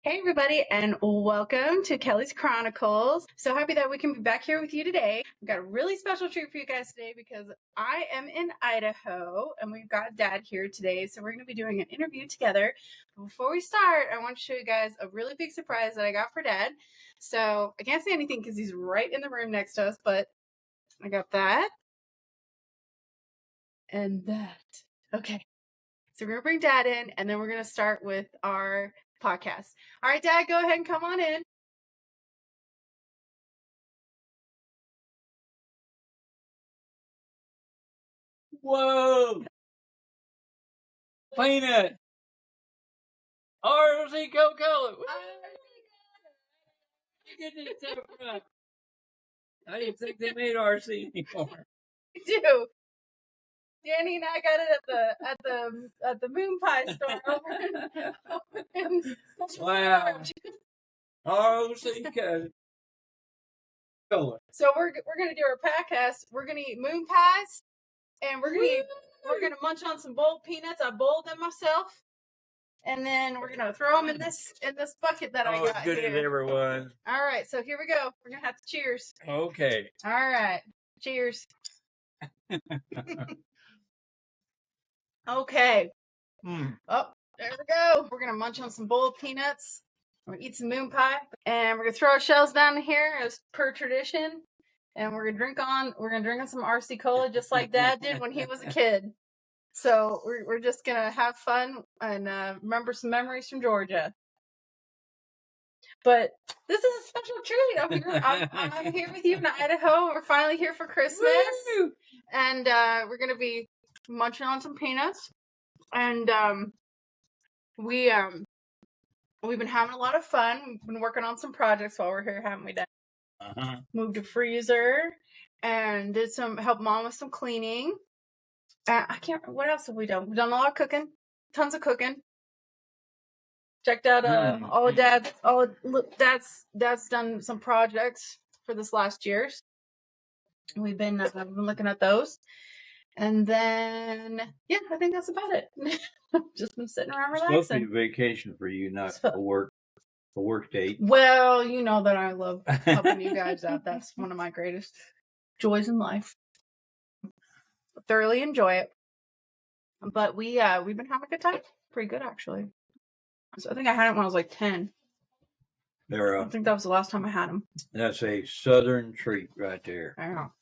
Hey, everybody, and welcome to Kelly's Chronicles. So happy that we can be back here with you today. We've got a really special treat for you guys today because I am in Idaho and we've got Dad here today. So we're going to be doing an interview together. But before we start, I want to show you guys a really big surprise that I got for Dad. So I can't say anything because he's right in the room next to us, but I got that and that. Okay. So we're going to bring Dad in and then we're going to start with our podcast. All right, Dad, go ahead and come on in. Whoa! Peanut! RC Coca-Cola! Get this stuff right. I didn't think they made RC anymore. I do. Danny and I got it at the moon pie store over in Wow. RC Coca-Cola. So we're gonna do our podcast. We're gonna eat moon pies, and we're gonna munch on some boiled peanuts. I boiled them myself, and then we're gonna throw them in this bucket that I got as good here. as it ever was. All right, so here we go. We're gonna have to cheers. Okay. All right, cheers. Okay. Oh, there we go. We're gonna munch on some boiled peanuts. We're gonna eat some moon pie, and we're gonna throw our shells down here as per tradition. And we're gonna drink on some RC Cola just like Dad did when he was a kid. So we're just gonna have fun and remember some memories from Georgia. But this is a special treat. I'm here with you in Idaho. We're finally here for Christmas, and we're gonna be munching on some peanuts. And we've been having a lot of fun. We've been working on some projects while we're here, haven't we, Dad? Moved a freezer and did help Mom with some cleaning. What else have we done? We've done a lot of cooking, tons of cooking. Checked out all Dad's done some projects for this last year. We've been looking at those. And then, yeah, I think that's about it. Just been sitting around relaxing. It's supposed to be a vacation for you, not a work date. Well, you know that I love helping you guys out. That's one of my greatest joys in life. Thoroughly enjoy it. But we've been having a good time. Pretty good, actually. So I think I had it when I was like 10. I think that was the last time I had them. That's a southern treat right there. I know.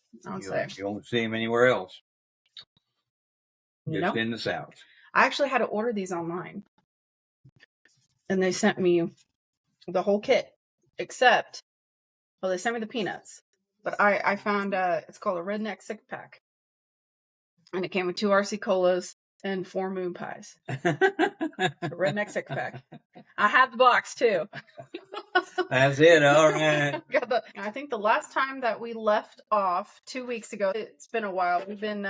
You won't see them anywhere else. Just in the South. I actually had to order these online. And they sent me the whole kit. Except, well, they sent me the peanuts. But I found, it's called a Redneck 6-pack. And it came with 2 RC Colas and 4 moon pies. A Redneck 6-pack. I had the box, too. That's it, all right. I think the last time that we left off 2 weeks ago, it's been a while. We've been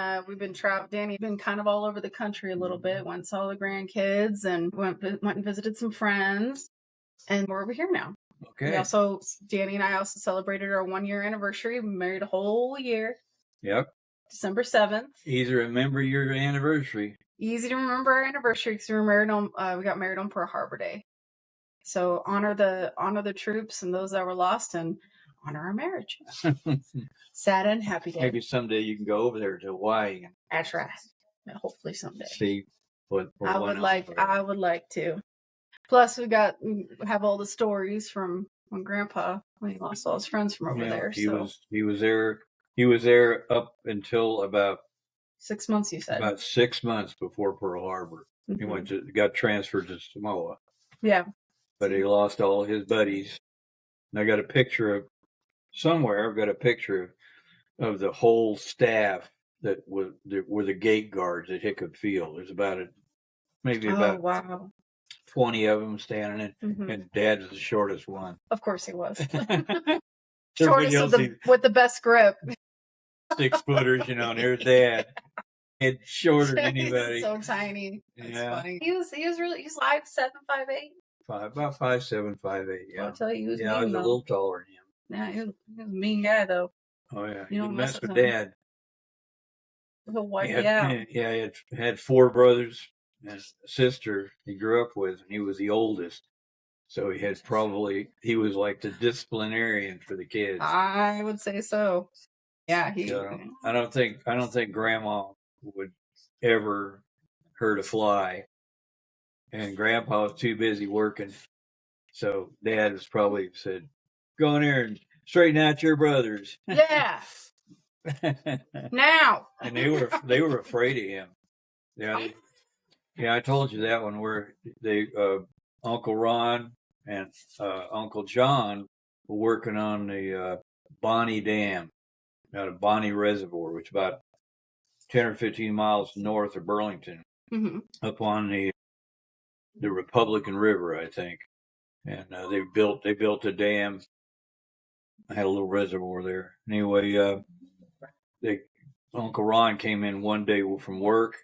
traveling. Danny's been kind of all over the country a little bit. Went and saw the grandkids and went and visited some friends. And we're over here now. Okay. Danny and I also celebrated our 1-year anniversary. We married a whole year. Yep. December 7th. Easy to remember your anniversary. Easy to remember our anniversary because we got married on Pearl Harbor Day. So honor the troops and those that were lost, and honor our marriage. Sad and happy day. Maybe someday you can go over there to Hawaii. That's right. Hopefully someday. See what I would like to. Plus, we have all the stories from when Grandpa when he lost all his friends from over there. He was there up until about 6 months. You said about 6 months before Pearl Harbor. Mm-hmm. He got transferred to Samoa. Yeah. But he lost all his buddies. And I got a picture of the whole staff that were the gate guards at Hiccup Field. There's about 20 of them standing in, and Dad's the shortest one. Of course he was. Shortest with the best grip. 6-footers, and there's Dad. It's shorter than anybody. So tiny. That's funny. He was 5'7", 5'8". About 5'7", 5'8". Yeah. I'll tell you, he was mean, I was a little taller than him. Yeah, he was a mean guy though. Oh yeah. You don't mess with Dad. He had 4 brothers and a sister he grew up with, and he was the oldest. So he was like the disciplinarian for the kids. I would say so. Yeah, I don't think Grandma would ever hurt a fly, and Grandpa was too busy working. So Dad was probably said, "Go in there and straighten out your brothers." Yeah. Now. And they were afraid of him. Yeah. Yeah, I told you that one where Uncle Ron and Uncle John were working on the Bonnie Dam out of Bonnie Reservoir, which is about 10 or 15 miles north of Burlington, up on the Republican River, I think. And they built a dam. I had a little reservoir there. Anyway, Uncle Ron came in one day from work.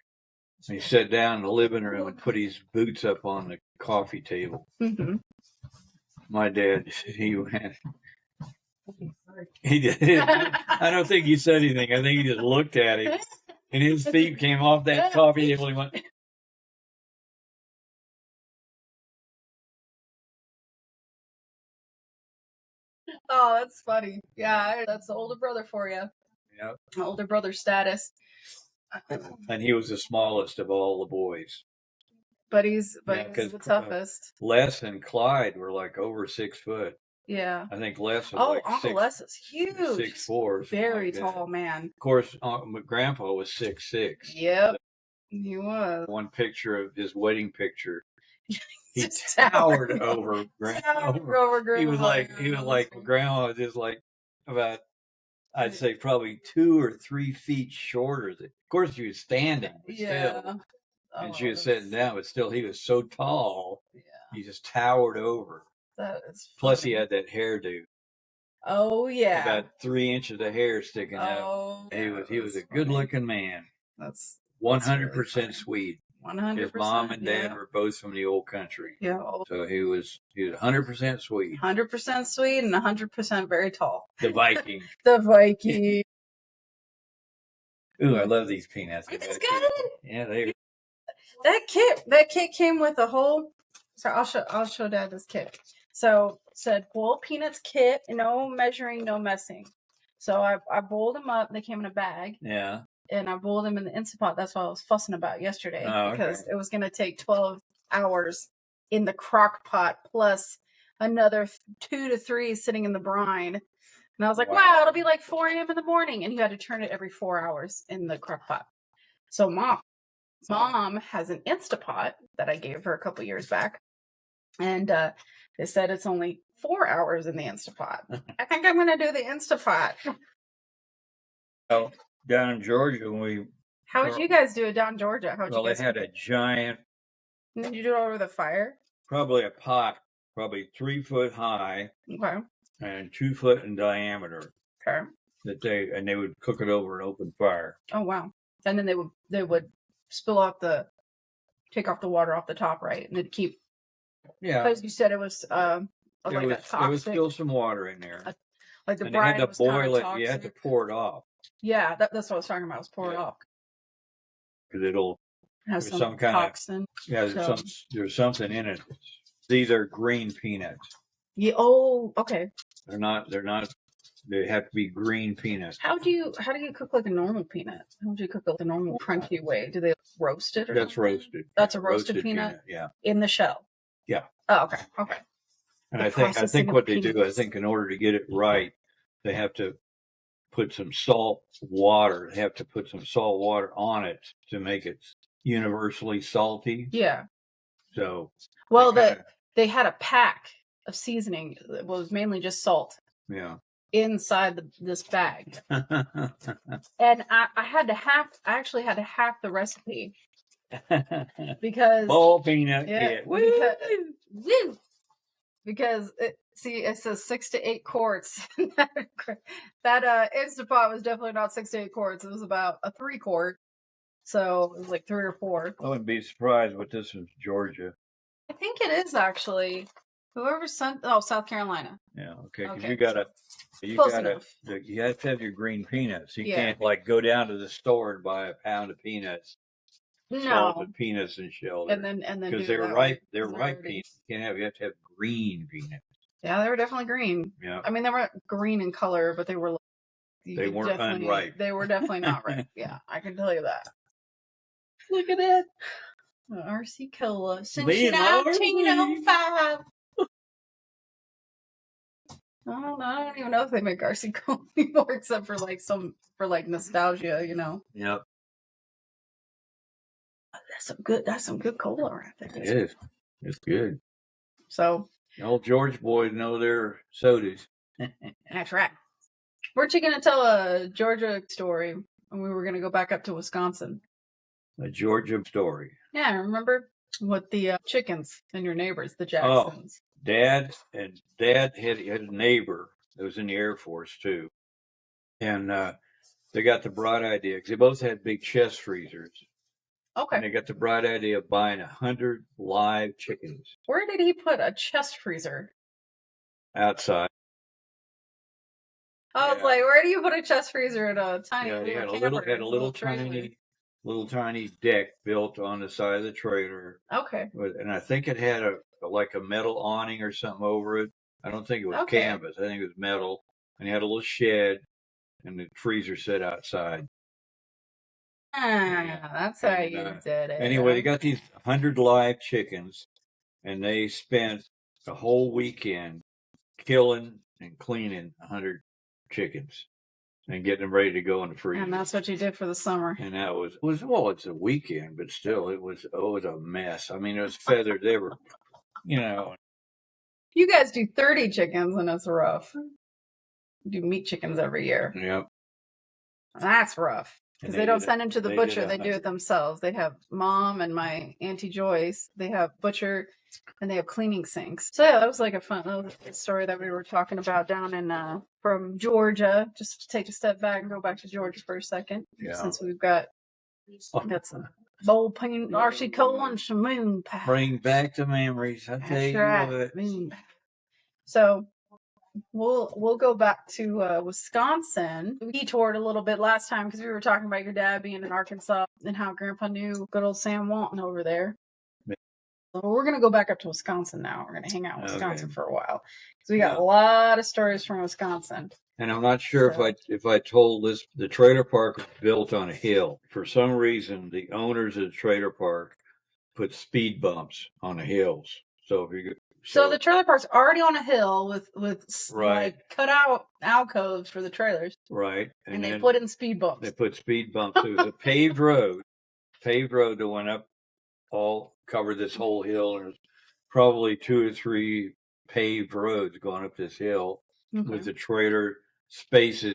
He sat down in the living room and put his boots up on the coffee table. My dad, he went. He did. I don't think he said anything. I think he just looked at him, and his feet came off that coffee table. He went. Oh, that's funny. Yeah, that's the older brother for you. Yep. Older brother status. And he was the smallest of all the boys. But he's the toughest. Les and Clyde were like over 6 foot. Yeah. I think Les was Uncle Les is huge. 6'4". Very tall man. Of course, Grandpa was 6'6". Yep. He was. One picture of his wedding picture. He towered over Grandma. He was like Grandma was just like about, I'd say probably 2 or 3 feet shorter. Of course, she was standing, but still, and she was sitting down, but still, he was so tall. Yeah. He just towered over. That is funny. Plus, he had that hairdo. Oh yeah. About 3 inches of hair sticking out. He was a good-looking man. That's 100% Swede. 100%. His mom and dad were both from the old country. Yeah. So he was 100% Swede. 100% Swede and 100% very tall. The Viking. The Viking. Ooh, I love these peanuts. It's good. Yeah, they. That kit came with a whole. So I'll show Dad this kit. So it said boil peanuts kit, no measuring, no messing. So I boiled them up. They came in a bag. Yeah. And I boiled them in the Instant Pot. That's what I was fussing about yesterday because it was going to take 12 hours in the crock pot plus another 2 to 3 sitting in the brine. And I was like, wow, it'll be like 4 a.m. in the morning. And you had to turn it every 4 hours in the crock pot. So mom has an Instapot that I gave her a couple years back. And they said it's only 4 hours in the Instapot. I think I'm going to do the Instapot. Oh, down in Georgia, when how would you guys do it down in Georgia? They had a giant. And then you do it over the fire? Probably a pot, probably 3 foot high. Okay. And 2 foot in diameter. Okay. They would cook it over an open fire. Oh wow! And then they would take off the water off the top, right? And it'd keep. Yeah. Because you said it was there was still some water in there. Like the brine. You had to boil it. You had to pour it off. Yeah, that's what I was talking about. Was pour it off. Because it'll have some kind toxin. There's something in it. These are green peanuts. Yeah. Oh, okay. They're not. They have to be green peanuts. How do you cook like a normal peanut? How do you cook it the normal crunchy way? Do they roast it? That's roasted. That's a roasted peanut. Yeah. In the shell. Yeah. Oh, okay. Okay. And I think what they do, I think in order to get it right, they have to put some salt water. They have to put some salt water on it to make it universally salty. Yeah. So. Well, they had a pack of seasoning. It was mainly just salt. Yeah. Inside this bag. And I actually had to hack the recipe. Because bowl peanut kit. Because it says 6 to 8 quarts. that Instant Pot was definitely not 6 to 8 quarts. It was about a 3 quart. So it was like 3 or 4. I wouldn't be surprised, but this is Georgia. I think it is actually. Whoever sent South Carolina. Yeah, okay. Because you have to have your green peanuts. You can't like go down to the store and buy a pound of peanuts. No. Salted peanuts and shelled. And then because they're ripe. They're ripe peanuts. You have to have green peanuts. Yeah, they were definitely green. Yeah. I mean, they weren't green in color, but they were. They weren't unripe. They were definitely not ripe. Yeah, I can tell you that. Look at that. RC Cola since Lean 1905. I don't even know if they make RC Cola anymore, except for like nostalgia, you know. Yep. That's some good cola right there. It is. It's good. So the old George boys know their sodas. that's right. We're going to tell a Georgia story when we were going to go back up to Wisconsin. A Georgia story. Yeah, remember with the chickens and your neighbors, the Jacksons. Oh, Dad had a neighbor that was in the Air Force too, and they got the bright idea because they both had big chest freezers. Okay. And they got the bright idea of buying 100 live chickens. Where did he put a chest freezer? Outside. I was like, where do you put a chest freezer in a tiny little he had a little tiny deck built on the side of the trailer. Okay. And I think it had a metal awning or something over it. I don't think it was canvas. I think it was metal. And it had a little shed and the freezer set outside. That's how you did it. Anyway, they got these 100 live chickens and they spent the whole weekend killing and cleaning 100 chickens and getting them ready to go in the freezer. And that's what you did for the summer. And that was well, it's a weekend, but still, it was a mess. I mean, it was feathers. They were, you know. You guys do 30 chickens, and it's rough. You do meat chickens every year. Yep. That's rough. Because they don't send them to the butcher. They do it themselves. They have Mom and my Auntie Joyce. They have butcher and they have cleaning sinks. So yeah, that was like a fun little story that we were talking about down in from Georgia. Just to take a step back and go back to Georgia for a second. Yeah. Since we've got some bowl paint, RC Cola, and some moon pie. Bring back the memories. I tell you what. So we'll go back to Wisconsin. We toured a little bit last time because we were talking about your dad being in Arkansas and how Grandpa knew good old Sam Walton over there. Yeah. So we're going to go back up to Wisconsin now. We're going to hang out in Wisconsin for a while because we got a lot of stories from Wisconsin. And I'm not sure if I told this. The trailer park was built on a hill. For some reason, the owners of the trailer park put speed bumps on the hills. So if you So the trailer park's already on a hill with like cut out alcoves for the trailers. Right. And they put in speed bumps. They put speed bumps. It was a paved road that went up, all covered this whole hill. And there's probably 2 or 3 paved roads going up this hill with the trailer spaces,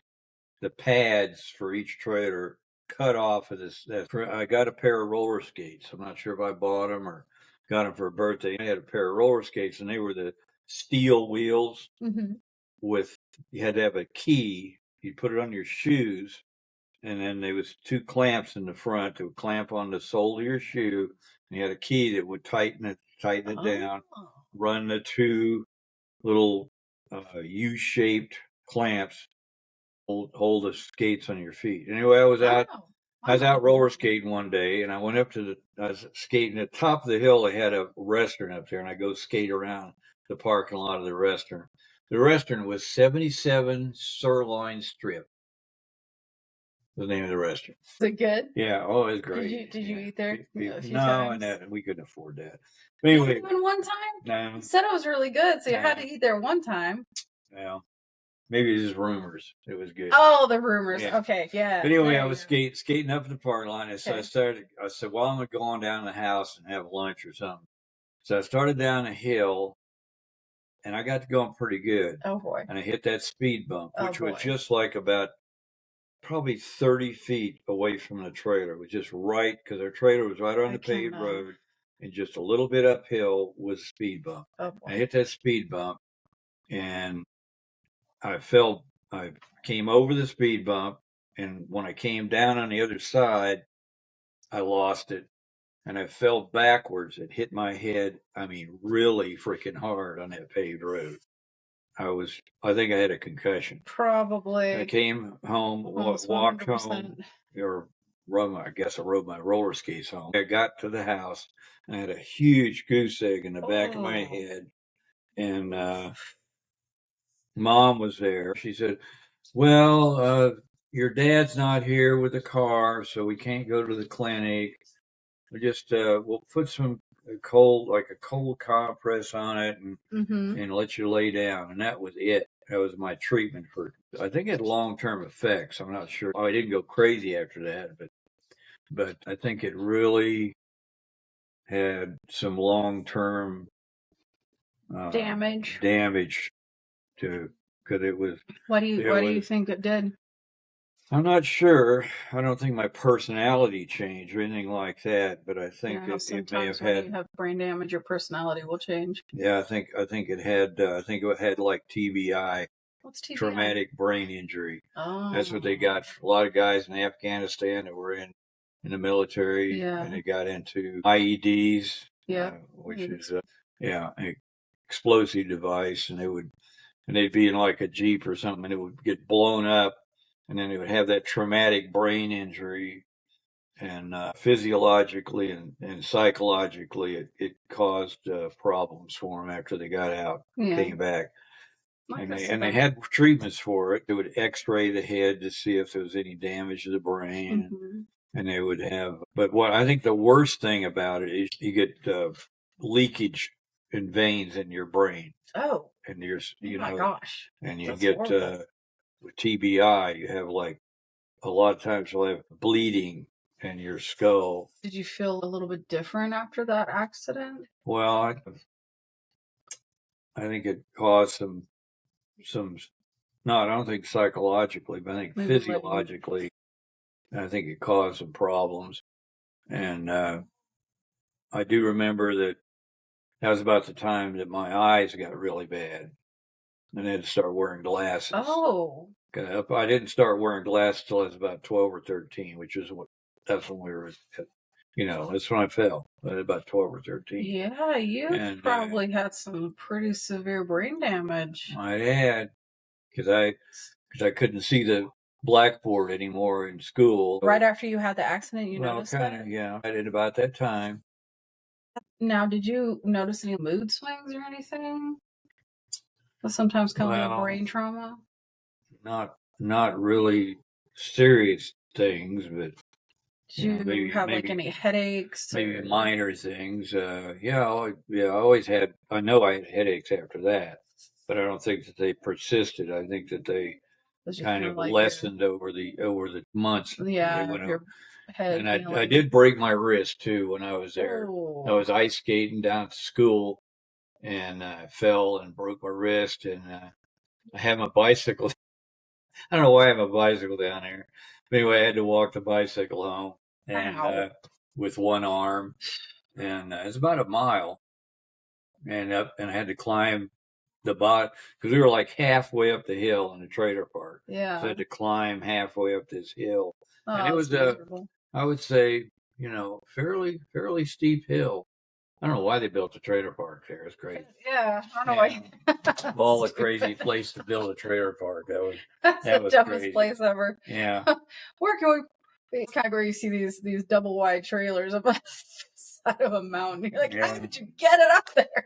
the pads for each trailer cut off of this. I got a pair of roller skates. I'm not sure if I bought them or got them for a birthday. I had a pair of roller skates, and they were the steel wheels with, you had to have a key. You put it on your shoes, and then there was 2 clamps in the front that would clamp on the sole of your shoe, and you had a key that would tighten it down, run the 2 little U-shaped clamps, hold the skates on your feet. Anyway, I was out roller skating one day, and I went up to I was skating at the top of the hill. They had a restaurant up there, and I go skate around the parking lot of the restaurant. The restaurant was 77 Sirloin Strip. The name of the restaurant. Is it good? Yeah. Oh, it was great. Did you eat there a few times? No, and we couldn't afford that. But anyway, even one time? No. You said it was really good, so you had to eat there one time. Well, maybe it's just rumors. It was good. Oh, the rumors. Yeah. Okay, yeah. But anyway, I was skating up the parking lot, and so I said, well, I'm going to go on down to the house and have lunch or something. So I started down a hill, and I got to going pretty good. Oh, boy. And I hit that speed bump, which was just like about probably 30 feet away from the trailer. It was just right, because our trailer was right on the paved road, and just a little bit uphill was a speed bump. Oh, boy. I hit that speed bump, and I came over the speed bump, and when I came down on the other side, I lost it, and I fell backwards. It hit my head, really freaking hard on that paved road. I think I had a concussion. Probably. I came home, walked 100%. Home, I rode my roller skates home. I got to the house, and I had a huge goose egg in the back of my head. and Mom was there. She said, "Well, your dad's not here with the car, so we can't go to the clinic. We'll put some like a cold compress on it, and let you lay down." And that was it. That was my treatment for. I think it had long-term effects. I'm not sure. I didn't go crazy after that, but I think it really had some long-term damage to because it was. What do you think it did? I'm not sure. I don't think my personality changed or anything like that, but I think it may have had. When you have brain damage, your personality will change. Yeah, I think it had. I think it had like TBI. What's TBI? Traumatic brain injury. Oh. That's what they got. A lot of guys in Afghanistan that were in the military, and they got into IEDs, which is an explosive device, and they'd be in like a Jeep or something, and it would get blown up, and then they would have that traumatic brain injury, and physiologically and psychologically, it caused problems for them after they got out, came back. And they had treatments for it. They would X-ray the head to see if there was any damage to the brain, and they would have. But what I think the worst thing about it is you get leakage in veins in your brain. Oh. And my gosh. And you get with TBI, you have like a lot of times you'll have bleeding in your skull. Did you feel a little bit different after that accident? Well, I think it caused some no, I don't think psychologically, but I think physiologically, I think it caused some problems. And I do remember that was about the time that my eyes got really bad, and I had to start wearing glasses. Oh. I didn't start wearing glasses till I was about 12 or 13, that's when we were, that's when I fell, about 12 or 13. Yeah, you probably had some pretty severe brain damage. I had, because I couldn't see the blackboard anymore in school. Right after you had the accident, you noticed that? Kind of, yeah. I did about that time. Now, did you notice any mood swings or anything? That sometimes comes with brain trauma? Not really serious things, but did you have like any headaches? Maybe minor things. I always had. I know I had headaches after that, but I don't think that they persisted. I think that they kind of lessened over the months. Yeah, your head. And I did break my wrist too when I was there. Oh. I was ice skating down to school, and I fell and broke my wrist. And I had my bicycle. I don't know why I have a bicycle down there. But anyway, I had to walk the bicycle home, and with one arm, and it's about a mile, and I had to climb the bottom because we were like halfway up the hill in the trailer park. Yeah. So I had to climb halfway up this hill, and it was I would say, fairly steep hill. I don't know why they built a trailer park there. It's crazy. Yeah, I don't know why. All a crazy place to build a trailer park. That's the dumbest crazy. place ever. Yeah. Where can we? It's kind of where you see these double wide trailers up on the side of a mountain. You're like, how did you get it up there?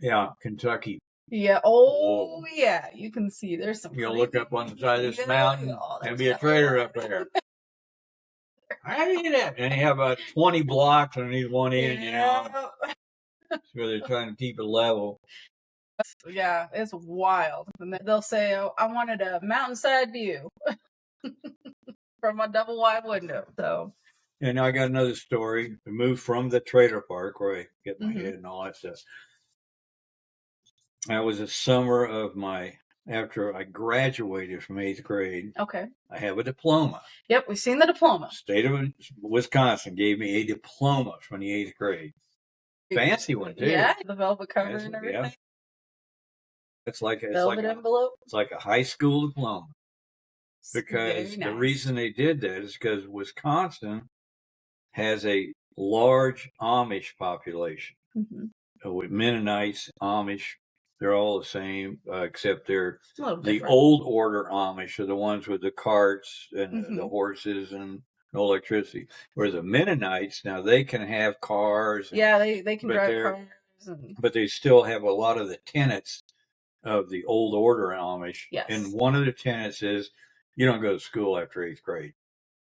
Yeah, Kentucky. Yeah. Oh, yeah. You can see there's some. You'll look up on the side of this mountain. There'll be a trailer up there. I mean it. And you have about 20 blocks underneath one end, So they're trying to keep it level. Yeah, it's wild. And then they'll say, "Oh, I wanted a mountainside view from a double wide window." So. And now I got another story. We moved from the trailer park where I get my head and all that stuff. That was the summer of after I graduated from 8th grade. Okay. I have a diploma. Yep, we've seen the diploma. State of Wisconsin gave me a diploma from the 8th grade. Fancy one too. Yeah, the velvet cover and everything. Yeah. It's like a velvet envelope. It's like a high school diploma. Because the reason they did that is because Wisconsin has a large Amish population. With Mennonites, Amish, they're all the same, except they're the old order Amish are the ones with the carts and the horses and electricity. Whereas the Mennonites, now they can have cars. Yeah, they can drive cars. but they still have a lot of the tenets of the old order Amish. Yes. And one of the tenets is you don't go to school after 8th grade.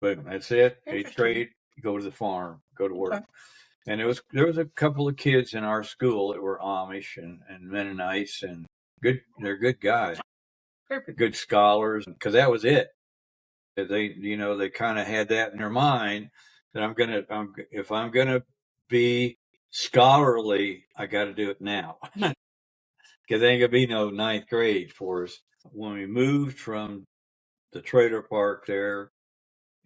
But that's it. 8th grade, you go to the farm, go to work. Okay. And there was a couple of kids in our school that were Amish and Mennonites and they're good guys. Good scholars, because that was it. They kind of had that in their mind that if I'm gonna be scholarly, I got to do it now, because there ain't gonna be no 9th grade for us. When we moved from the trailer park there,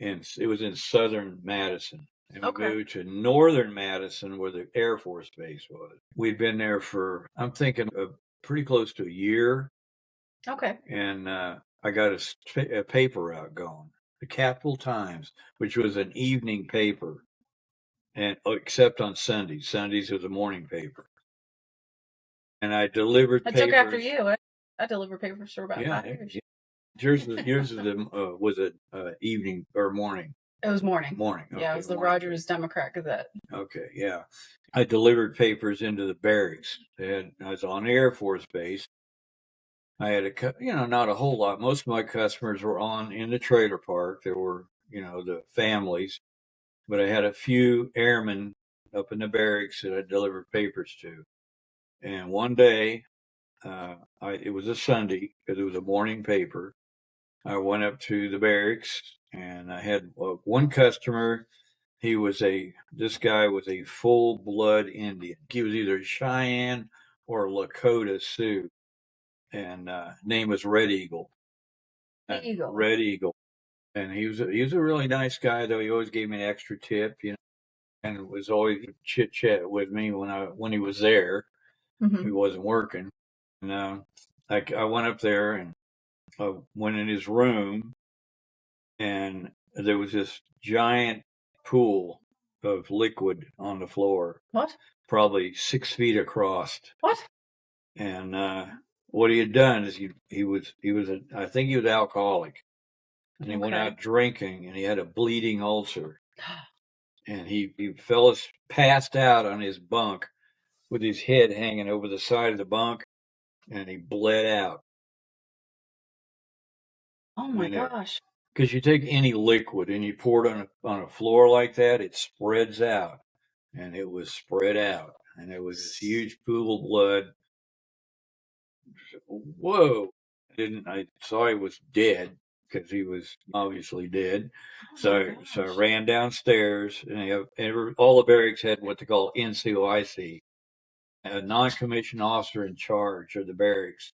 and it was in southern Madison, and we moved to northern Madison, where the Air Force Base was. We'd been there for, I'm thinking, pretty close to a year. Okay. And I got a paper out going, the Capital Times, which was an evening paper, and except on Sundays. Sundays was a morning paper. And I delivered papers. I took after you. I delivered papers for about 5 years. Yeah. Yours was an evening or morning? It was morning. Morning. Okay, yeah, it was the Rogers Democrat Gazette. Okay, yeah. I delivered papers into the barracks. I was on the Air Force Base. I had not a whole lot. Most of my customers were in the trailer park. There were, the families, but I had a few airmen up in the barracks that I delivered papers to. And one day, it was a Sunday because it was a morning paper. I went up to the barracks and I had one customer. This guy was a full blood Indian. He was either Cheyenne or Lakota Sioux. And name was Red Eagle. Red Eagle. And he was a really nice guy, though. He always gave me an extra tip, and was always chit chat with me when he was there. Mm-hmm. He wasn't working. And I went up there and went in his room, and there was this giant pool of liquid on the floor. What? Probably 6 feet across. What? And what he had done is I think he was alcoholic. And he went out drinking, and he had a bleeding ulcer. And he passed out on his bunk with his head hanging over the side of the bunk, and he bled out. Oh my gosh! Because you take any liquid and you pour it on a floor like that, it spreads out, and it was spread out, and it was this huge pool of blood. Whoa! I saw he was dead, because he was obviously dead. So I ran downstairs, and all the barracks had what they call NCOIC, a non-commissioned officer in charge of the barracks.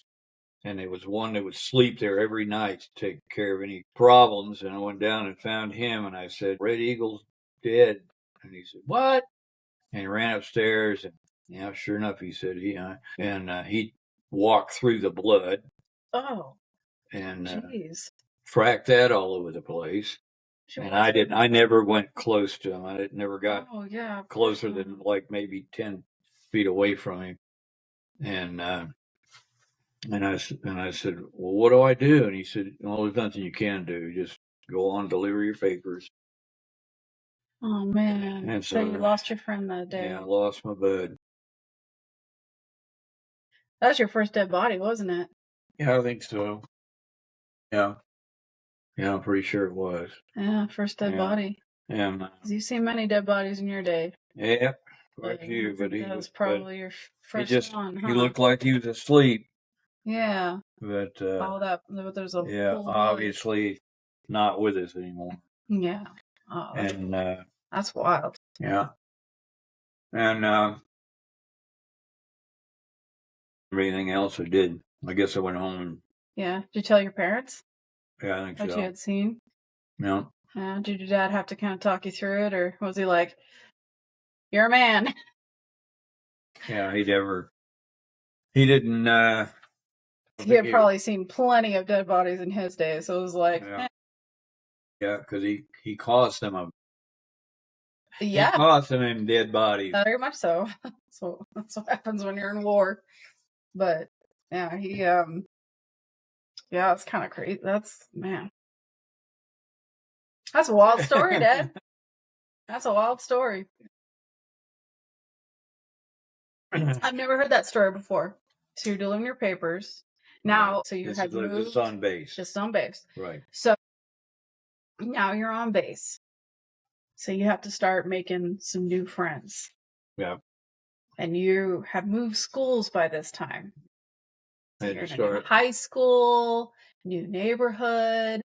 And there was one that would sleep there every night to take care of any problems. And I went down and found him, and I said, Red Eagle's dead. And he said, what? And he ran upstairs, and sure enough, he said, he walked through the blood. Oh. And jeez. Fracked that all over the place. And I never went close to him. I never got closer than like maybe 10 feet away from him. And I said, well, what do I do? And he said, well, there's nothing you can do. Just go on, deliver your papers. Oh man. And so you lost your friend that day. Yeah, I lost my bud. That was your first dead body, wasn't it? Yeah, I think so. Yeah. Yeah, I'm pretty sure it was. Yeah, first dead body. Yeah. You've seen many dead bodies in your day. Yeah, quite a few. But that was probably your first one, huh? He looked like he was asleep. Yeah. But there's a obviously not with us anymore. Yeah. Oh, that's wild. Yeah. And everything else I did. I guess I went home and. Yeah. Did you tell your parents? Yeah, I think so. What you had seen? Yeah. Did your dad have to kind of talk you through it, or was he like, "You're a man"? Yeah, he didn't. He had probably seen plenty of dead bodies in his day, so it was like, yeah, because he caused them he caused them in dead bodies. Very much so. So that's what happens when you're in war. But yeah, it's kind of crazy. That's a wild story, Dad. That's a wild story. I've never heard that story before. So you're delivering your papers. Now, Right. so you This had is moved on base. just on base. Right. So now you're on base. So you have to start making some new friends. Yeah. And you have moved schools by this time. So I had you're to in a new start. high school, new neighborhood,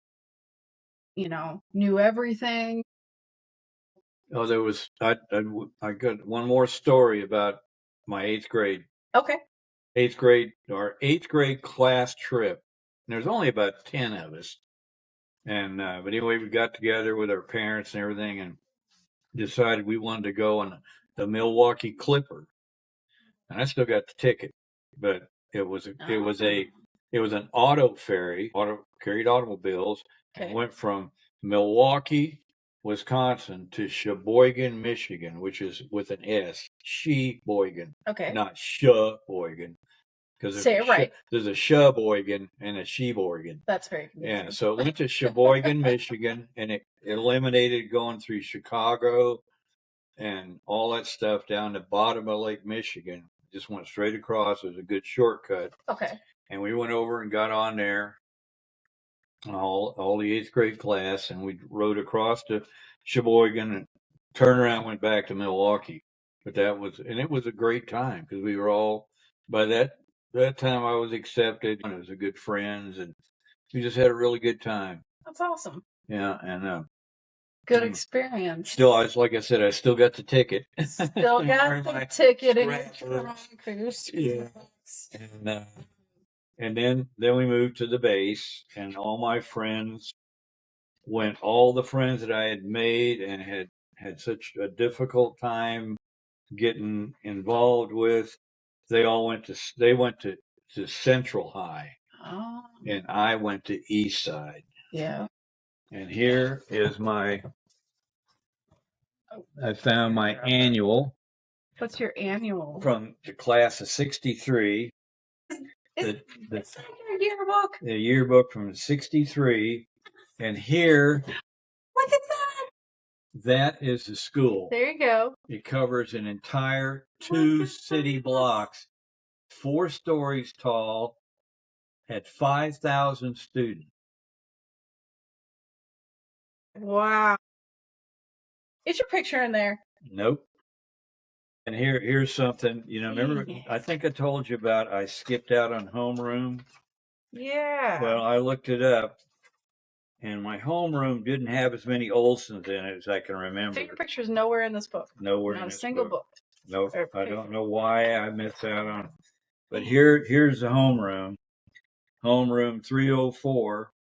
new everything. Oh, there was I got one more story about my eighth grade. Okay. Our eighth grade class trip. And there's only about 10 of us. And but anyway, we got together with our parents and everything, and decided we wanted to go on the Milwaukee Clipper. And I still got the ticket, but it was an auto ferry, carried automobiles, and Okay. went from Milwaukee, Wisconsin to Sheboygan, Michigan, which is with an S, Sheboygan, Okay. not Sheboygan, because Say it right. there's a Sheboygan and a Sheboygan. That's very confusing. Yeah, so it went to Sheboygan, Michigan, and it eliminated going through Chicago and all that stuff down the bottom of Lake Michigan. Just went straight across. It was a good shortcut. Okay. And we went over and got on there, all the eighth grade class, and we rode across to Sheboygan and turned around, went back to Milwaukee. But it was a great time because we were all, by that time I was accepted. And it was a good friends, and we just had a really good time. That's awesome. Yeah, and good experience. Still, like I said, I still got the ticket. Still got the ticket in your trunk. Yeah. And then we moved to the base, and all my friends all the friends that I had made and had such a difficult time getting involved with, they went to Central High. Oh. And I went to East Side. Yeah. And here is I found my annual. What's your annual? From the class of 63. Is that your yearbook? The yearbook from 63. And here. Look at that. That is the school. There you go. It covers an entire 2 city blocks, 4 stories tall, had 5,000 students. Wow. Is your picture in there? Nope. And here's something, remember, I think I told you about I skipped out on homeroom. Yeah. Well, I looked it up, and my homeroom didn't have as many Olsons in it as I can remember. So your picture's nowhere in this book? Nowhere Not in a this single book. book. Nope. I don't know why I missed out on it. But here's the homeroom. Homeroom 304.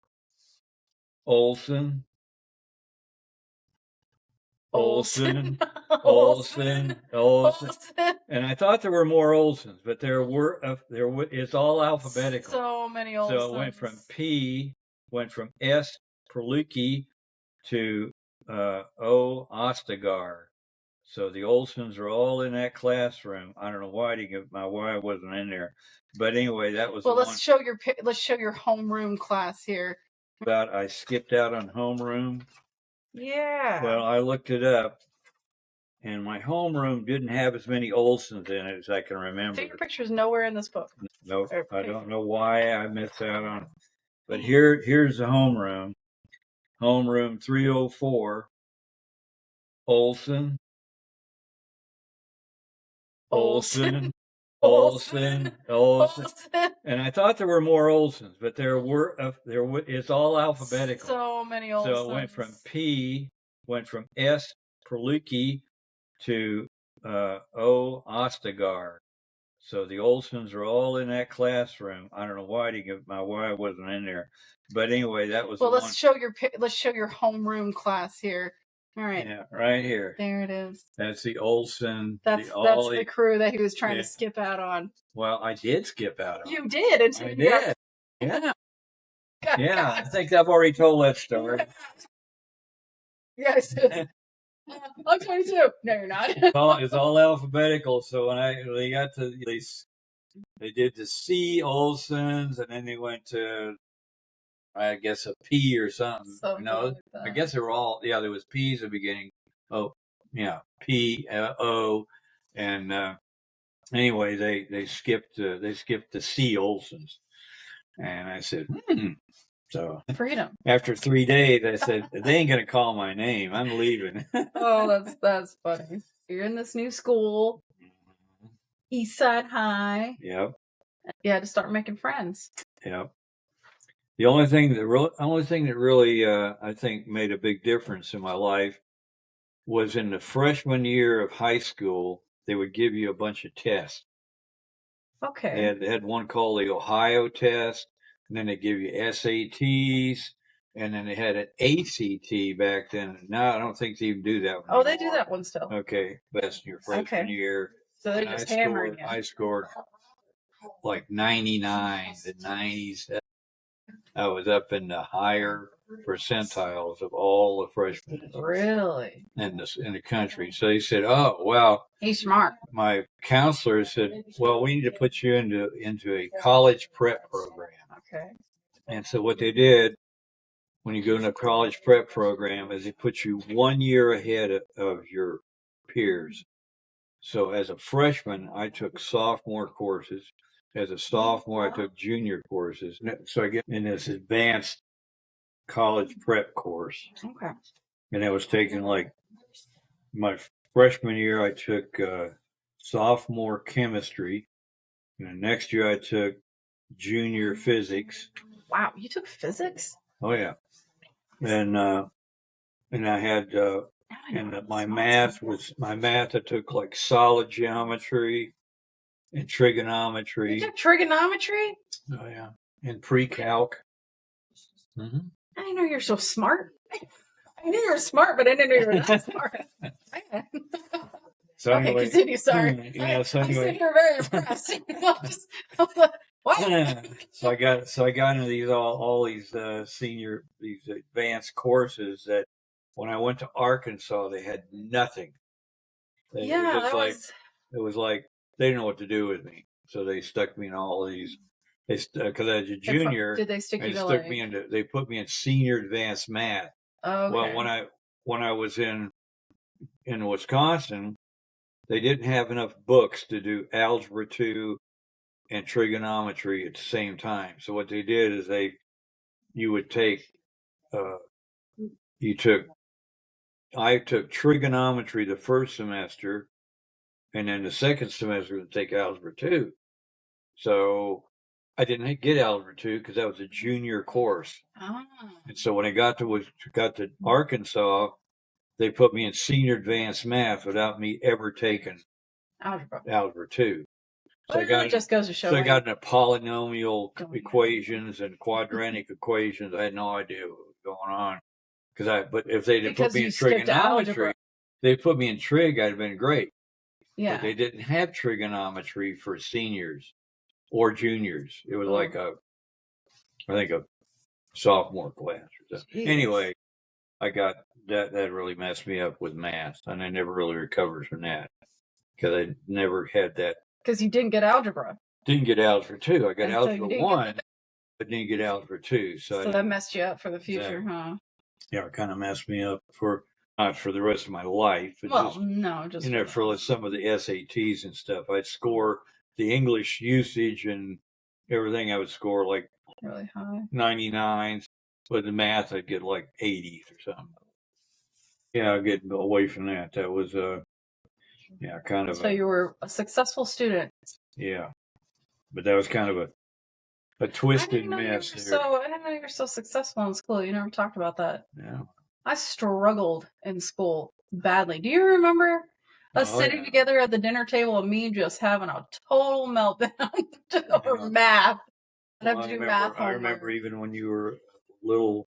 Olson. And I thought there were more Olsons, but it's all alphabetical. So many Olsons. So it went from S, Perluki, to O, Ostagar. So the Olsons are all in that classroom. I don't know why I wasn't in there, but anyway, that was. Well, let's show your homeroom class here. About I skipped out on homeroom. Yeah. Well, I looked it up, and my homeroom didn't have as many Olsons in it as I can remember. So your picture's nowhere in this book. Nope. I don't know why I missed out on it. But here's the homeroom. Homeroom 304. Olson. And I thought there were more Olsons, but it's all alphabetical. So many Olsons. So it went from S, Perluki, to O, Ostagar. So the Olsons are all in that classroom. I don't know why I wasn't in there, but anyway, that was. Well, let's show your homeroom class here. All right. Yeah, right here. There it is. That's the Olson. That's the crew that he was trying to skip out on. Well, I did skip out on. You did. I did. Yeah. Yeah, I think I've already told that story. Yes. I'm 22. No, you're not. It's all alphabetical. So when they got to they did the C Olsons, and then they went to, I guess, a P or something. Like I guess they were all, there was P's at the beginning. Oh, yeah, P, O, and anyway, they skipped the seals, and I said, So freedom. after 3 days, I said, they ain't gonna call my name. I'm leaving. Oh, that's funny. You're in this new school, East Side High. Yep. You had to start making friends. Yep. The only thing that really I think made a big difference in my life was in the freshman year of high school. They would give you a bunch of tests. Okay. They had one called the Ohio test, and then they give you SATs, and then they had an ACT back then. Now I don't think they even do that one Oh, anymore. they do that one still. Okay, that's your freshman year. So they're just hammering you. I scored like 99 to 97. I was up in the higher percentiles of all the freshmen Really? in the country. So he said, "Oh, well." He's smart. My counselor said, "Well, we need to put you into a college prep program." Okay. And so what they did when you go into a college prep program is they put you 1 year ahead of your peers. So as a freshman, I took sophomore courses. As a sophomore, I took junior courses. So I get in this advanced college prep course. Okay. And I was taking like my freshman year, I took sophomore chemistry. And the next year, I took junior physics. Wow, you took physics? Oh yeah, and I had my math. I took like solid geometry and trigonometry. You took trigonometry? Oh yeah, and pre-calc. Mm-hmm. I didn't know you're so smart. I knew you were smart, but I didn't know you were that smart. So okay, anyway, continue. Sorry. So anyway, I'm very impressed. What? So I got into all these these advanced courses that when I went to Arkansas they had nothing. It was like they didn't know what to do with me, so they stuck me in all of these. Because as a junior, did they stick you to stuck me into? They put me in senior advanced math. Okay. Well, when I was in Wisconsin, they didn't have enough books to do algebra 2 and trigonometry at the same time. So what they did is you would take you took I took trigonometry the first semester, and then the second semester to take algebra 2. So I didn't get algebra 2 because that was a junior course. Ah. And so when I got to Arkansas, they put me in senior advanced math without me ever taking algebra 2. So it just goes to show. So I got into polynomial equations and quadratic equations. I had no idea what was going on but if they didn't put me in trigonometry, they put me in trig, I'd have been great. Yeah. But they didn't have trigonometry for seniors or juniors. It was like I think a sophomore class or something. Anyway, I got that really messed me up with math, and I never really recovered from that because I never had that. Because you didn't get algebra. Didn't get algebra 2. I got algebra 1, but didn't get algebra 2. So that messed you up for the future, huh? Yeah, it kind of messed me up not for the rest of my life. But just for some of the SATs and stuff. I'd score the English usage and everything. I would score like really high 99s, but the math I'd get like 80s or something. Yeah, I'd get away from that. That was kind of. So you were a successful student. Yeah, but that was kind of a twisted mess there. I didn't know you were so successful in school. You never talked about that. Yeah. I struggled in school badly. Do you remember us sitting together at the dinner table and me just having a total meltdown over math? I remember even when you were little,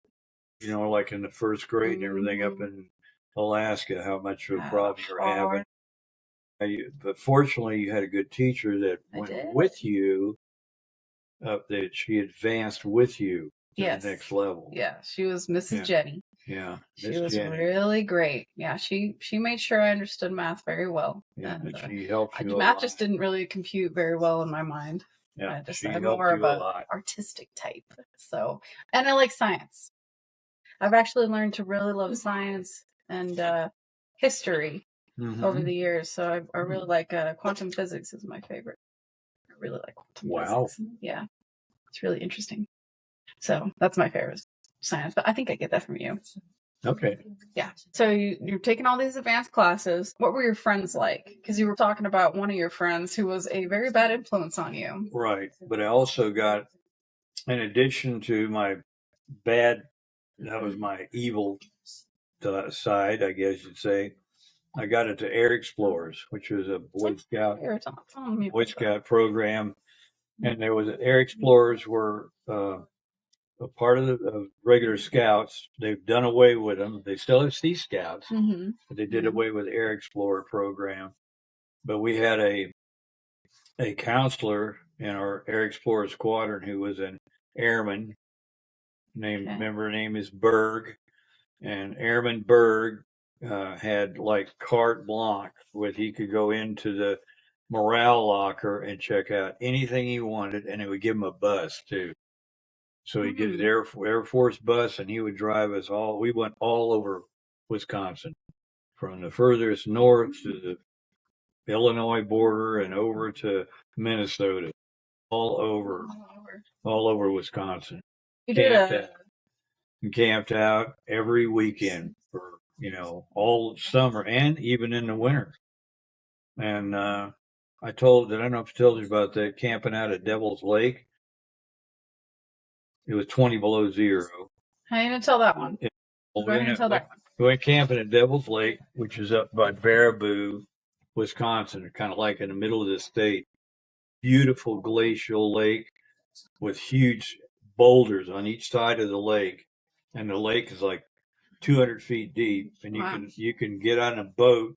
like in the first grade and everything up in Alaska, how much of a problem you were having. But fortunately, you had a good teacher that went with you. That she advanced with you to the next level. Yeah, she was Mrs. Jenny. Yeah, she was really great. Yeah, she made sure I understood math very well. Yeah, and she helped you. Math just didn't really compute very well in my mind. Yeah, I'm more of an artistic type. So, and I like science. I've actually learned to really love science and history over the years. So I really like quantum physics is my favorite. I really like quantum physics. Yeah, it's really interesting. So that's my favorite science, but I think I get that from you. Okay. Yeah. So you're taking all these advanced classes. What were your friends like? Because you were talking about one of your friends who was a very bad influence on you. Right. But I also got, in addition to my bad, that was my evil side, I guess you'd say. I got into Air Explorers, which was a Boy Scout program, and there was Air Explorers were a part of the regular Scouts. They've done away with them. They still have Sea Scouts, but they did away with the Air Explorer program. But we had a counselor in our Air Explorer squadron who was an airman named. Remember, her name is Berg. And Airman Berg had like carte blanche with he could go into the morale locker and check out anything he wanted, and it would give him a bus too. So he'd get his Air Force bus, and he would drive us all. We went all over Wisconsin, from the furthest north to the Illinois border and over to Minnesota, all over Wisconsin. You did camped out every weekend for all summer and even in the winter. And I don't know if I told you about that camping out at Devil's Lake. It was 20 below zero. I didn't tell that one. We went camping at Devil's Lake, which is up by Baraboo, Wisconsin, kind of like in the middle of the state. Beautiful glacial lake with huge boulders on each side of the lake, and the lake is like 200 feet deep, and you can get on a boat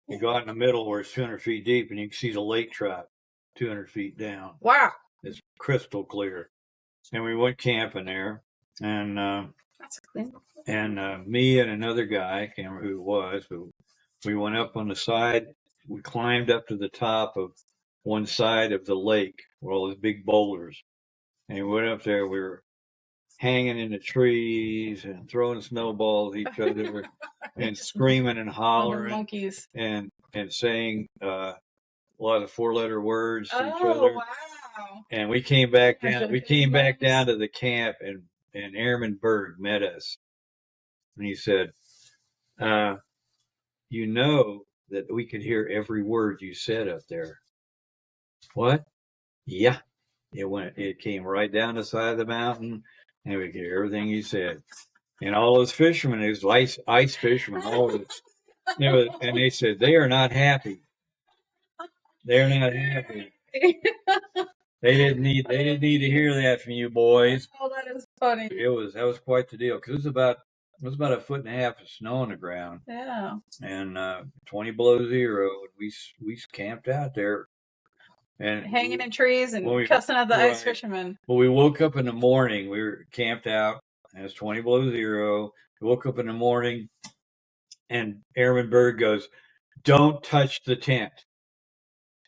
and go out in the middle where it's 200 feet deep, and you can see the lake trout 200 feet down. Wow, it's crystal clear. And we went camping there, and me and another guy, I can't remember who it was, but we went up on the side. We climbed up to the top of one side of the lake with all those big boulders, and we went up there. We were hanging in the trees and throwing snowballs at each other and screaming and hollering and saying a lot of 4-letter words to each other. Wow. And we came back down. We came back down to the camp, and Airman Berg met us, and he said, "You know that we could hear every word you said up there." What? Yeah. It came right down the side of the mountain, and we could hear everything you said. And all those fishermen, those ice fishermen, and they said they are not happy. They're not happy. They didn't need to hear that from you boys. Oh, that is funny. That was quite the deal, because it was about 1.5 feet of snow on the ground. Yeah. And 20 below zero. We camped out there. And hanging in trees and cussing at the ice fishermen. Well, we woke up in the morning. We were camped out, and it's 20 below zero. We woke up in the morning, and Airman Berg goes, "Don't touch the tent.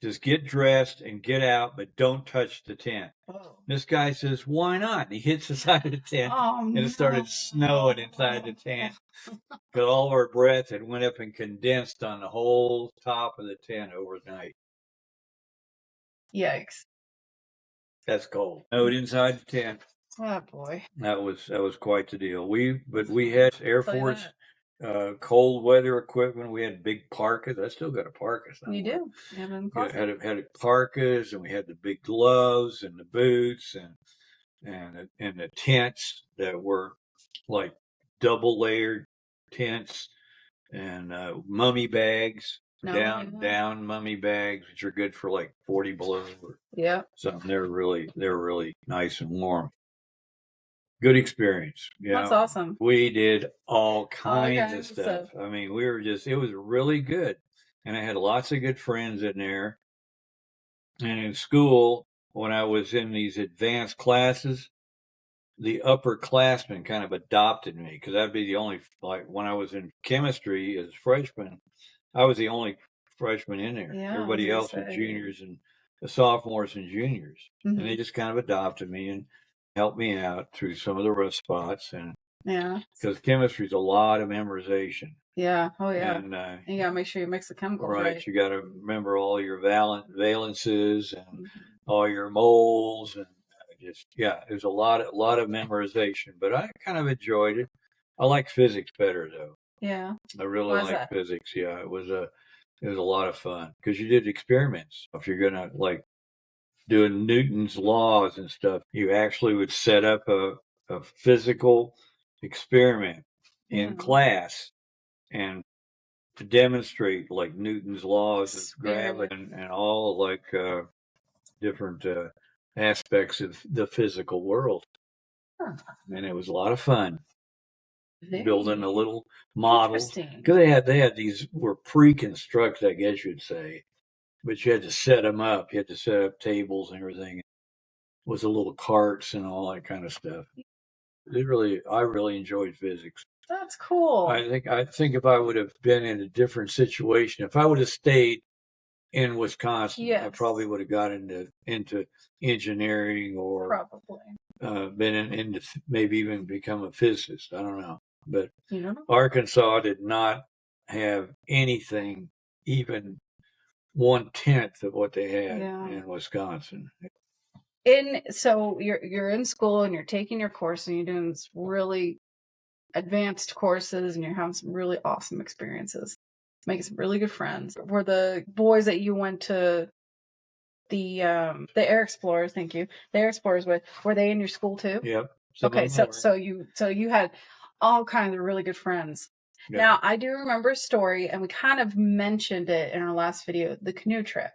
Just get dressed and get out, but don't touch the tent." Oh. This guy says, "Why not?" And he hits the side of the tent, and it started snowing inside the tent. Because all of our breath had went up and condensed on the whole top of the tent overnight. Yikes. That's cold. No, inside the tent. Oh boy. That was quite the deal. We had Air Force cold weather equipment. We had big parkas. I still got a parka somewhere. You do. You had parkas, and we had the big gloves and the boots and the tents that were like double layered tents, and mummy bags. Down mummy bags, which are good for like 40 below. Yeah. So they're really nice and warm. Good experience. Yeah. That's awesome. We did all kinds of stuff. I mean, it was really good. And I had lots of good friends in there. And in school, when I was in these advanced classes, the upperclassmen kind of adopted me, because I'd be the only, like when I was in chemistry as a freshman, I was the only freshman in there. Yeah, everybody else was juniors and sophomores and juniors. Mm-hmm. And they just kind of adopted me and helped me out through some of the rough spots. And Yeah. Because chemistry is a lot of memorization. Yeah. Oh yeah. And you gotta make sure you mix the chemicals right, right. you got to remember all your valences and Mhm. all your moles and just there's a lot of memorization. But I kind of enjoyed it. I like physics better though. Yeah. I really Why is like that? physics. Yeah, it was a lot of fun because you did experiments. If you're gonna like doing Newton's laws and stuff, you actually would set up a physical experiment in Yeah. class and to demonstrate like Newton's laws of Spirit. gravity and all like different aspects of the physical world. Huh. And it was a lot of fun building the Very little models interesting. because they had these were pre-constructed, I guess you'd say, but you had to set them up. You had to set up tables and everything with the little carts and all that kind of stuff. I really enjoyed physics. That's cool. I think if I would have been in a different situation, if I would have stayed in Wisconsin, I probably Yes. would have got into engineering or Probably. been into maybe even become a physicist. I don't know, but You don't know? Arkansas did not have anything even 1/10 of what they had Yeah. in Wisconsin. So you're in school and you're taking your course and you're doing this really advanced courses and you're having some really awesome experiences, making some really good friends. Were the boys that you went to the Air Explorers, thank you, the Air Explorers with, were they in your school too? Yep. Okay, so you had all kinds of really good friends. Yeah. Now I do remember a story, and we kind of mentioned it in our last video, the canoe trip.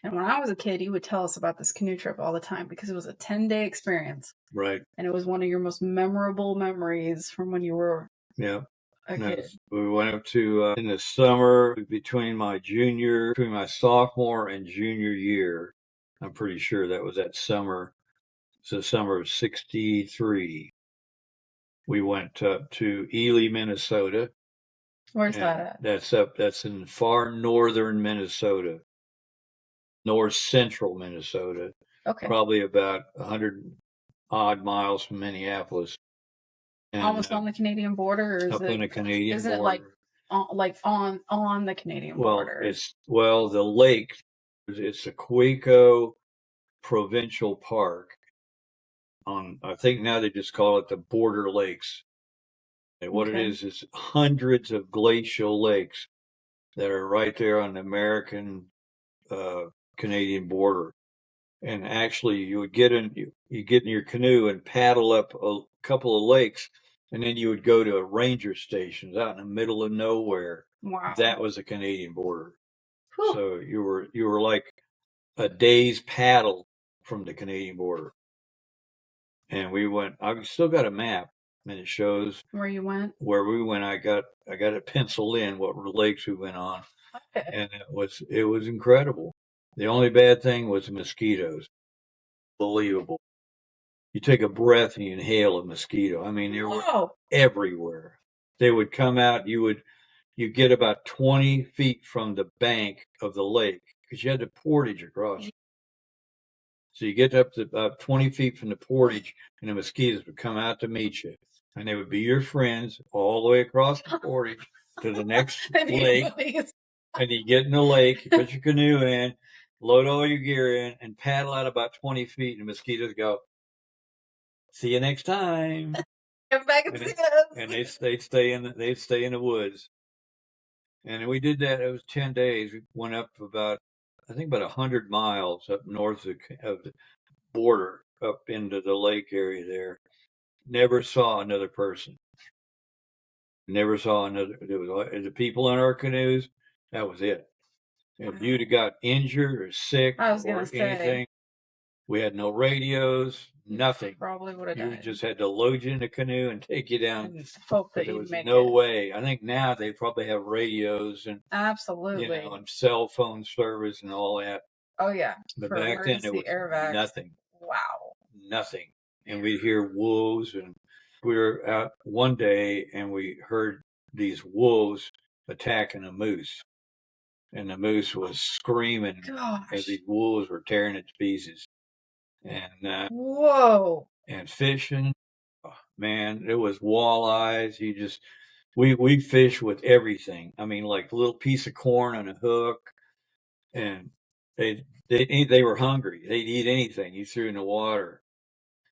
And when I was a kid, you would tell us about this canoe trip all the time because it was a 10-day experience. Right. And it was one of your most memorable memories from when you were Yeah. a kid. We went up to in the summer between my sophomore and junior year. I'm pretty sure that was that summer. It's the summer of '63. We went up to Ely, Minnesota. Where's that at? That's in far northern Minnesota, north central Minnesota, Okay. probably about 100 odd miles from Minneapolis. And Almost on the Canadian border, or is up it? on the Canadian Isn't it border. like on the Canadian border? The lake. It's the Quaco Provincial Park. I think now they just call it the Border Lakes. And what it Okay. is hundreds of glacial lakes that are right there on the American Canadian border. And actually, you get in your canoe and paddle up a couple of lakes, and then you would go to a ranger station out in the middle of nowhere. Wow. That was the Canadian border. Whew. So you were like a day's paddle from the Canadian border. And we went. I've still got a map, and it shows Where you went? where we went. I got it penciled in what lakes we went on, Okay. and it was incredible. The only bad thing was the mosquitoes. Believable. You take a breath and you inhale a mosquito. I mean, they were everywhere. They would come out. You get about 20 feet from the bank of the lake because you had to portage across. So you get up to about 20 feet from the portage, and the mosquitoes would come out to meet you, and they would be your friends all the way across the portage to the next lake. And you get in the lake, you put your canoe in, load all your gear in, and paddle out about 20 feet, and the mosquitoes go, "See you next time." Come back and see us. And they'd stay in the woods. And we did that. It was 10 days. We went up I think about 100 miles up north of the border up into the lake area there. Never saw another person. Never saw another. There was the people in our canoes. That was it. If you'd have got injured or sick or anything, we had no radios, nothing. Probably would have died. You just had to load you in a canoe and take you down. And hope that there you'd was make no it. way. I think now they probably have radios and Absolutely. and cell phone service and all that. Oh yeah. But For back then there was emergency nothing. Wow. Nothing. And we'd hear wolves, and we were out one day and we heard these wolves attacking a moose. And the moose was screaming as these wolves were tearing it to pieces. And whoa. And fishing. Oh, man. It was walleyes. We fish with everything. I mean, like a little piece of corn on a hook, and they were hungry. They'd eat anything you threw in the water.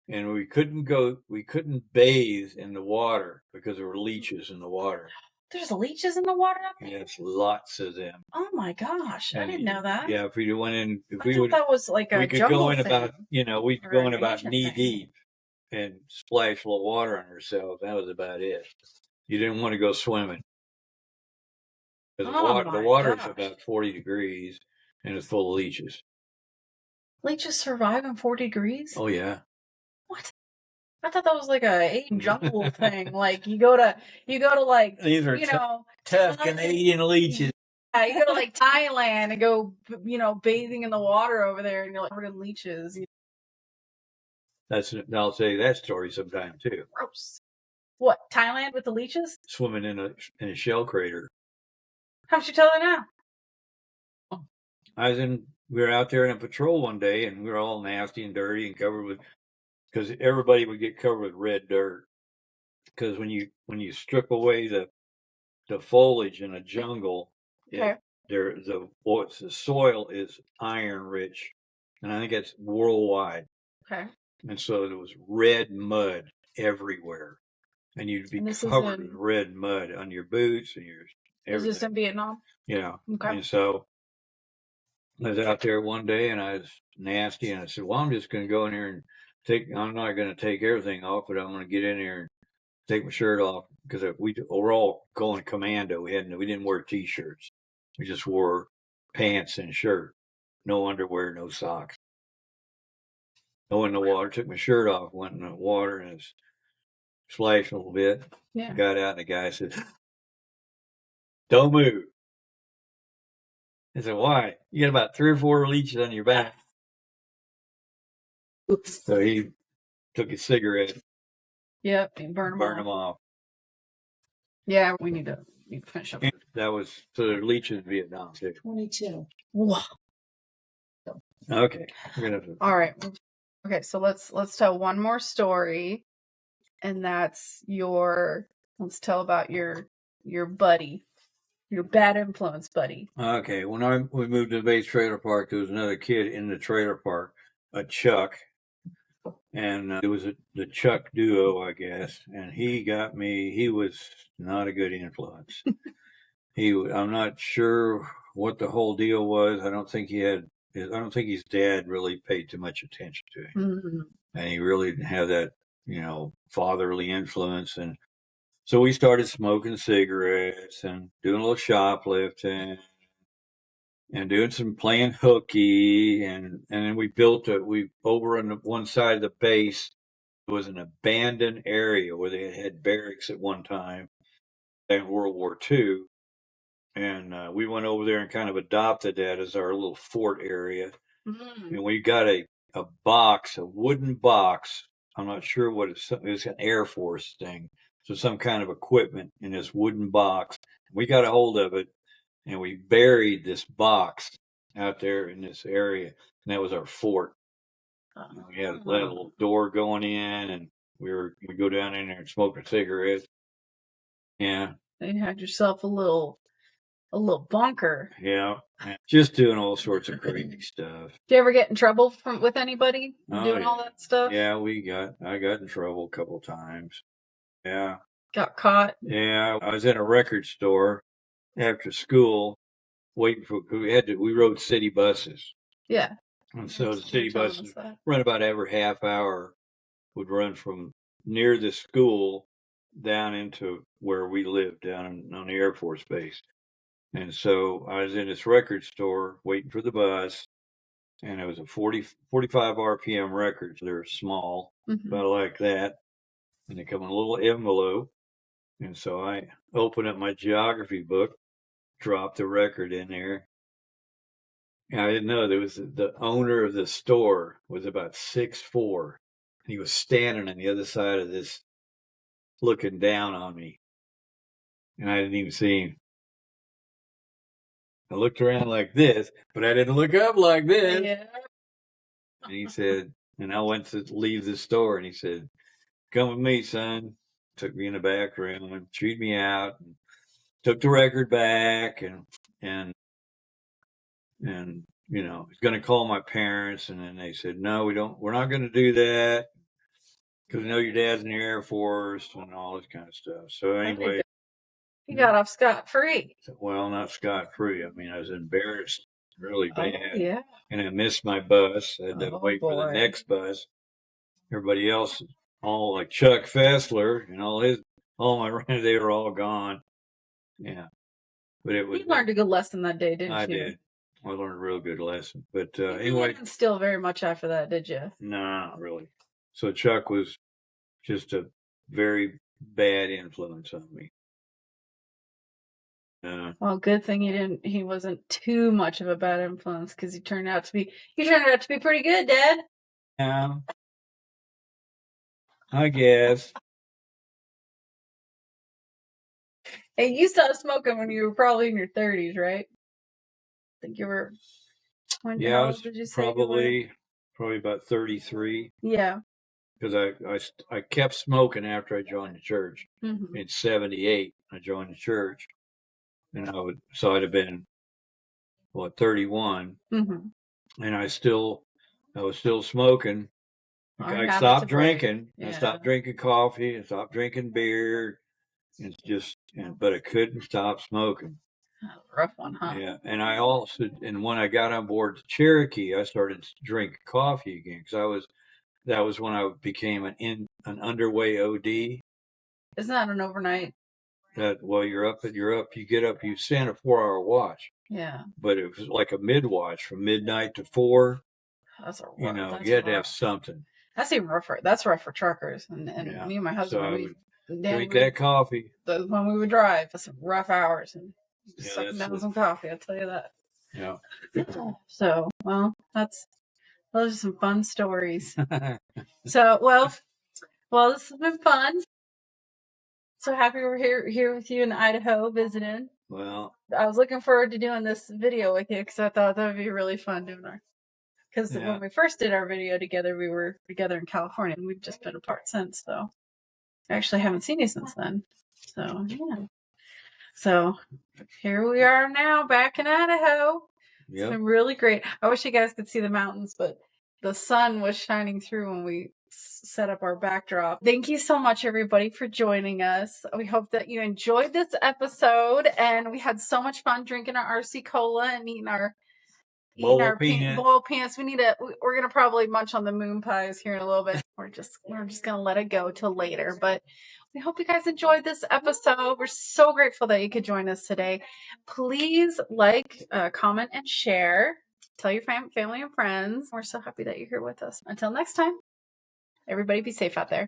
And we couldn't bathe in the water because there were leeches in the water. There's leeches in the water up there? Yes, lots of them. Oh my gosh, I didn't know that. Yeah, if we went in, I thought that was like a we could jungle go in thing. about, we could or go an in about Asian knee thing. deep and splash a little water on ourselves. That was about it. You didn't want to go swimming. Because the water is about 40 degrees and it's full of leeches. Leeches survive in 40 degrees? Oh, yeah. What? I thought that was like a Asian jungle thing. Like you go to like, these are tough Canadian leeches. Yeah, you go to like Thailand and go, bathing in the water over there, and you're like covered in leeches. I'll say that story sometime too. Gross. What, Thailand with the leeches? Swimming in a shell crater. How'd you tell her now? We were out there in a patrol one day, and we were all nasty and dirty and covered with, because everybody would get covered with red dirt. Because when you strip away the foliage in a jungle, Okay. the soil is iron rich, and I think it's worldwide. Okay. And so there was red mud everywhere, and you'd be covered with red mud on your boots and your everything. Is this in Vietnam? Yeah. Okay. And so I was out there one day, and I was nasty, and I said, "Well, I'm just going to go in here and I'm not going to take everything off, but I'm going to get in here and take my shirt off because we're all going commando. We didn't wear t-shirts. We just wore pants and shirt, no underwear, no socks. I went in the water, took my shirt off, went in the water, and it's splashed a little bit. Yeah. Got out, and the guy said, "Don't move." I said, "Why?" "You got about 3 or 4 leeches on your back." Oops. So he took his cigarette. Yep, and burn them off. Yeah, we need to finish up. That was so the leeches in Vietnam too. 22. Wow. Okay. All right. Okay, so let's tell one more story, and that's let's tell about your buddy, your bad influence buddy. Okay, when we moved to the base trailer park, there was another kid in the trailer park, a Chuck, and it was the Chuck duo, I guess, and he got me. He was not a good influence. I'm not sure what the whole deal was. I don't think his dad really paid too much attention to him, Mm-hmm. and he really didn't have that, fatherly influence. And so we started smoking cigarettes and doing a little shoplifting and doing some playing hooky. And then we over on one side of the base, it was an abandoned area where they had barracks at one time in World War II. And we went over there and kind of adopted that as our little fort area. Mm-hmm. And we got a wooden box. I'm not sure what it's an Air Force thing. So some kind of equipment in this wooden box. We got a hold of it and we buried this box out there in this area. And that was our fort. We had a little door going in, and we go down in there and smoke a cigarette. Yeah. You had yourself a little bunker. Yeah. Just doing all sorts of crazy stuff. Did you ever get in trouble with anybody doing all that stuff? Yeah, I got in trouble a couple times. Yeah. Got caught? Yeah. I was in a record store after school waiting we rode city buses. Yeah. And so the city buses run about every half hour, would run from near the school down into where we lived down on the Air Force Base. And so I was in this record store waiting for the bus, and it was a 45 RPM records. They're small, about like that, and they come in a little envelope. And so I opened up my geography book, dropped the record in there. And I didn't know there was the owner of the store was about 6'4". He was standing on the other side of this, looking down on me, and I didn't even see him. I looked around like this, but I didn't look up like this. Yeah. And he said, and I went to leave the store, and he said, come with me, son. Took me in the back room and chewed me out. And took the record back and you know, he's going to call my parents. And then they said, no, we're not going to do that because we know your dad's in the Air Force and all this kind of stuff. So anyway, he got off scot-free. well, not scot-free. I mean, I was embarrassed really bad. Oh, yeah. And I missed my bus. I had to wait for the boy. next bus. Everybody else, all like Chuck Fessler and all my friends, they were all gone. Yeah. But it was. You learned a good lesson that day, didn't you? I did. I learned a real good lesson. But You anyway. didn't steal very much after that, did you? No, not really. So Chuck was just a very bad influence on me. Well, good thing he wasn't too much of a bad influence because you turned out to be pretty good, Dad. Yeah. I guess. Hey, you stopped smoking when you were probably in your 30s, right? I think you were. Yeah, I was probably about 33. Yeah. Because I kept smoking after I joined the church. Mm-hmm. In '78, I joined the church, and I'd have been 31, Mm-hmm. and I was still smoking. I stopped drinking. Yeah. I stopped drinking coffee. I stopped drinking beer. But I couldn't stop smoking. Rough one, huh? Yeah, and when I got on board the Cherokee, I started to drink coffee again because that was when I became an underway OD. Isn't that an overnight? You get up, you send a 4-hour watch. Yeah. But it was like a mid-watch from midnight to 4. That's a rough. You know, you had to have something. That's even rougher. That's rough for truckers. And me and my husband, so I would drink that coffee. When we would drive for some rough hours and sucking down some coffee, I'll tell you that. Yeah. So, well, those are some fun stories. So, well, this has been fun. So happy we're here with you in Idaho visiting. Well, I was looking forward to doing this video with you because I thought that would be really fun doing because when we first did our video together, we were together in California, and we've just been apart since. So I actually haven't seen you since then. So yeah. So here we are now, back in Idaho. Yep. It's been really great. I wish you guys could see the mountains, but the sun was shining through when we set up our backdrop. Thank you so much, everybody, for joining us. We hope that you enjoyed this episode, and we had so much fun drinking our RC Cola and eating our bowl of peanuts. We're gonna probably munch on the moon pies here in a little bit. We're just gonna let it go till later, but we hope you guys enjoyed this episode. We're so grateful that you could join us today. Please like, comment, and share. Tell your family and friends. We're so happy that you're here with us. Until next time, everybody be safe out there.